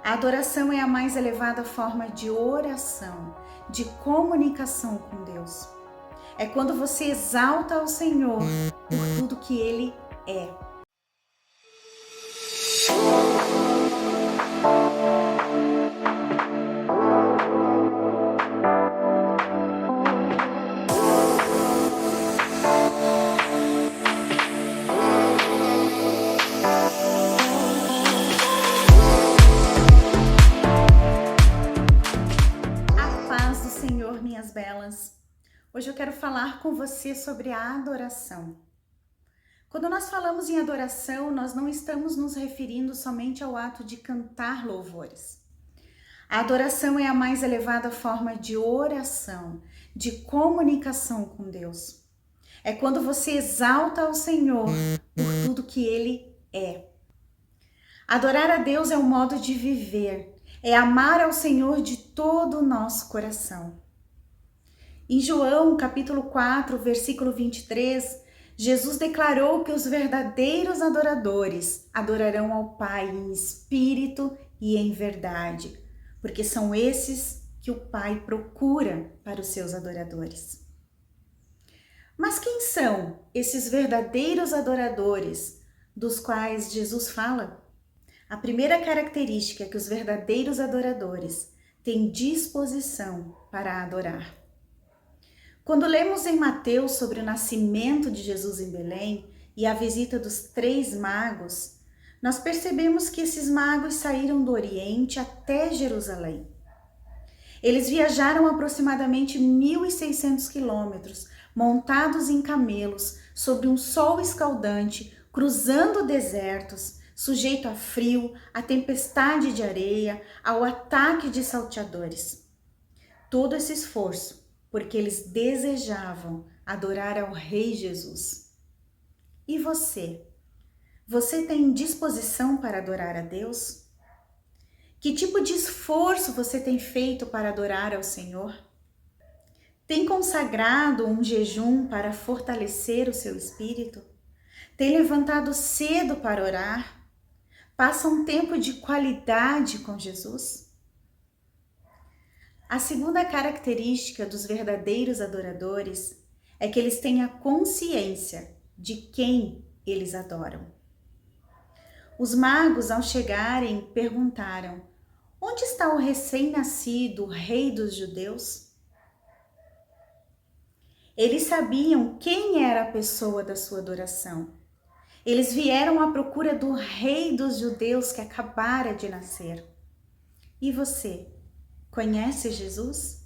A adoração é a mais elevada forma de oração, de comunicação com Deus. É quando você exalta ao Senhor por tudo que Ele é. Senhor, minhas belas, hoje eu quero falar com você sobre a adoração. Quando nós falamos em adoração, nós não estamos nos referindo somente ao ato de cantar louvores. A adoração é a mais elevada forma de oração, de comunicação com Deus. É quando você exalta ao Senhor por tudo que Ele é. Adorar a Deus é um modo de viver, é amar ao Senhor de todo o nosso coração. Em João, capítulo 4, versículo 23, Jesus declarou que os verdadeiros adoradores adorarão ao Pai em espírito e em verdade, porque são esses que o Pai procura para os seus adoradores. Mas quem são esses verdadeiros adoradores dos quais Jesus fala? A primeira característica é que os verdadeiros adoradores têm disposição para adorar. Quando lemos em Mateus sobre o nascimento de Jesus em Belém e a visita dos 3 magos, nós percebemos que esses magos saíram do Oriente até Jerusalém. Eles viajaram aproximadamente 1.600 quilômetros, montados em camelos, sob um sol escaldante, cruzando desertos, sujeito a frio, a tempestade de areia, ao ataque de salteadores. Todo esse esforço porque eles desejavam adorar ao Rei Jesus. E você? Você tem disposição para adorar a Deus? Que tipo de esforço você tem feito para adorar ao Senhor? Tem consagrado um jejum para fortalecer o seu espírito? Tem levantado cedo para orar? Passa um tempo de qualidade com Jesus? A segunda característica dos verdadeiros adoradores é que eles têm a consciência de quem eles adoram. Os magos, ao chegarem, perguntaram: onde está o recém-nascido, rei dos judeus? Eles sabiam quem era a pessoa da sua adoração. Eles vieram à procura do rei dos judeus que acabara de nascer. E você? Conhece Jesus?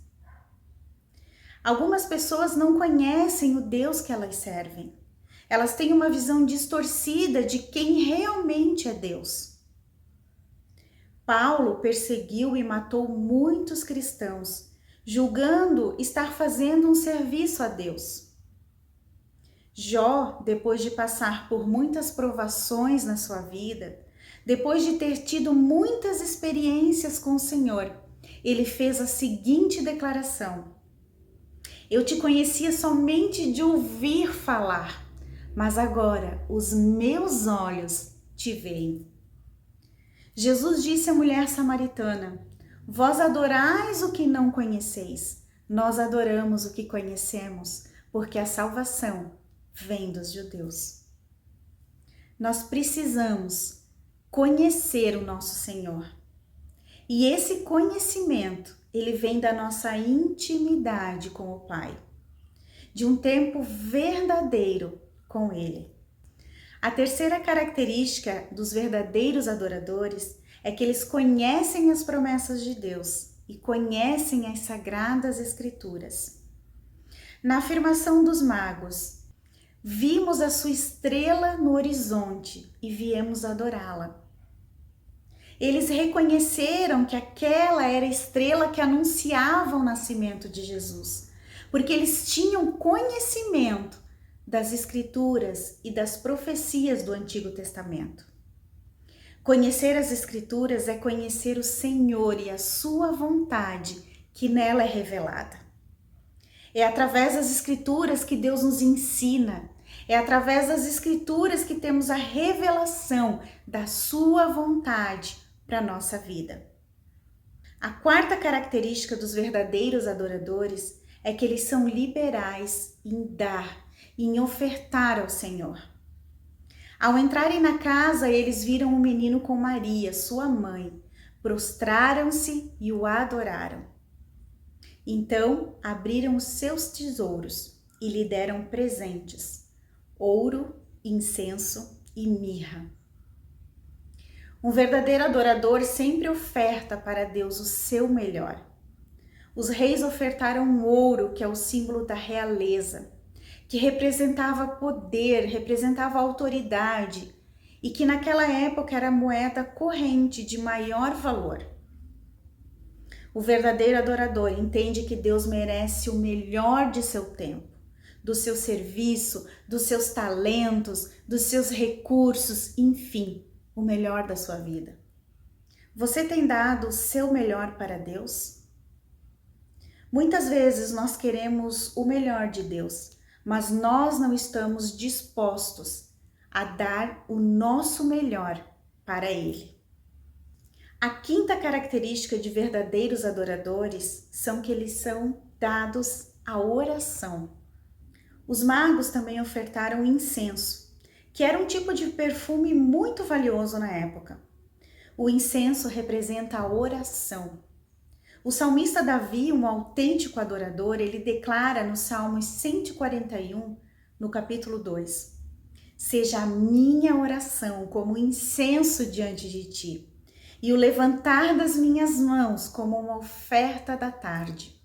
Algumas pessoas não conhecem o Deus que elas servem. Elas têm uma visão distorcida de quem realmente é Deus. Paulo perseguiu e matou muitos cristãos, julgando estar fazendo um serviço a Deus. Jó, depois de passar por muitas provações na sua vida, depois de ter tido muitas experiências com o Senhor, ele fez a seguinte declaração: eu te conhecia somente de ouvir falar, mas agora os meus olhos te veem. Jesus disse à mulher samaritana: vós adorais o que não conheceis, nós adoramos o que conhecemos, porque a salvação vem dos judeus. Nós precisamos conhecer o nosso Senhor. E esse conhecimento, ele vem da nossa intimidade com o Pai, de um tempo verdadeiro com Ele. A terceira característica dos verdadeiros adoradores é que eles conhecem as promessas de Deus e conhecem as sagradas escrituras. Na afirmação dos magos, vimos a sua estrela no horizonte e viemos adorá-la. Eles reconheceram que aquela era a estrela que anunciava o nascimento de Jesus, porque eles tinham conhecimento das Escrituras e das profecias do Antigo Testamento. Conhecer as Escrituras é conhecer o Senhor e a sua vontade que nela é revelada. É através das Escrituras que Deus nos ensina, é através das Escrituras que temos a revelação da sua vontade para a nossa vida. A quarta característica dos verdadeiros adoradores é que eles são liberais em dar, em ofertar ao Senhor. Ao entrarem na casa, eles viram um menino com Maria, sua mãe, prostraram-se e o adoraram. Então abriram os seus tesouros e lhe deram presentes: ouro, incenso e mirra. Um verdadeiro adorador sempre oferta para Deus o seu melhor. Os reis ofertaram ouro, que é o símbolo da realeza, que representava poder, representava autoridade e que naquela época era a moeda corrente de maior valor. O verdadeiro adorador entende que Deus merece o melhor de seu tempo, do seu serviço, dos seus talentos, dos seus recursos, enfim, o melhor da sua vida. Você tem dado o seu melhor para Deus? Muitas vezes nós queremos o melhor de Deus, mas nós não estamos dispostos a dar o nosso melhor para Ele. A quinta característica de verdadeiros adoradores são que eles são dados à oração. Os magos também ofertaram incenso, que era um tipo de perfume muito valioso na época. O incenso representa a oração. O salmista Davi, um autêntico adorador, ele declara no Salmos 141, no capítulo 2: seja a minha oração como incenso diante de ti, e o levantar das minhas mãos como uma oferta da tarde.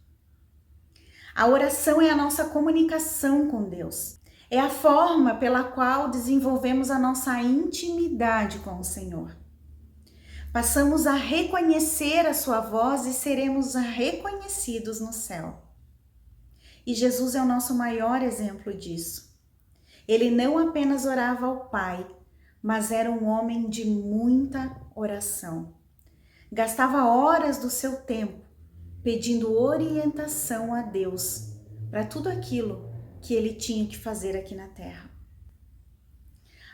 A oração é a nossa comunicação com Deus. É a forma pela qual desenvolvemos a nossa intimidade com o Senhor. Passamos a reconhecer a sua voz e seremos reconhecidos no céu. E Jesus é o nosso maior exemplo disso. Ele não apenas orava ao Pai, mas era um homem de muita oração. Gastava horas do seu tempo pedindo orientação a Deus para tudo aquilo que ele tinha que fazer aqui na terra.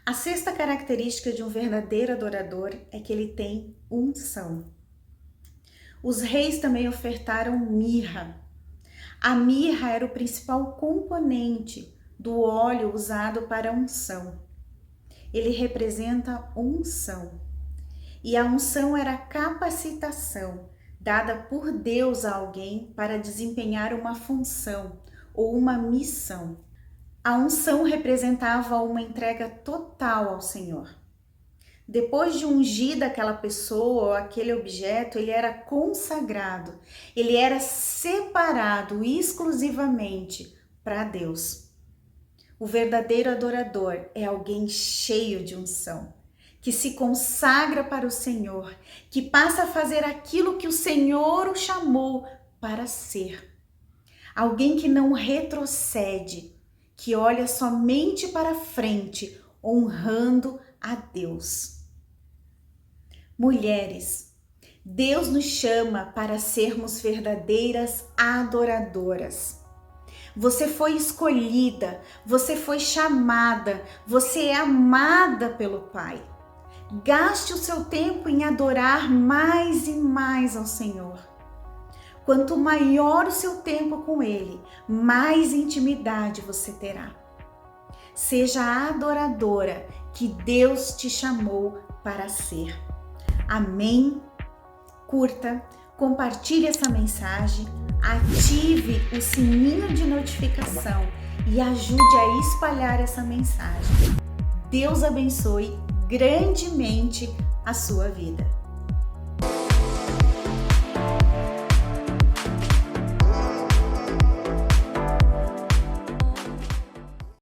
A sexta característica de um verdadeiro adorador é que ele tem unção. Os reis também ofertaram mirra. A mirra era o principal componente do óleo usado para a unção. Ele representa unção. E a unção era a capacitação dada por Deus a alguém para desempenhar uma função ou uma missão. A unção representava uma entrega total ao Senhor. Depois de ungir daquela pessoa ou aquele objeto, ele era consagrado, ele era separado exclusivamente para Deus. O verdadeiro adorador é alguém cheio de unção, que se consagra para o Senhor, que passa a fazer aquilo que o Senhor o chamou para ser. Alguém que não retrocede, que olha somente para frente, honrando a Deus. Mulheres, Deus nos chama para sermos verdadeiras adoradoras. Você foi escolhida, você foi chamada, você é amada pelo Pai. Gaste o seu tempo em adorar mais e mais ao Senhor. Quanto maior o seu tempo com Ele, mais intimidade você terá. Seja a adoradora que Deus te chamou para ser. Amém? Curta, compartilhe essa mensagem, ative o sininho de notificação e ajude a espalhar essa mensagem. Deus abençoe grandemente a sua vida.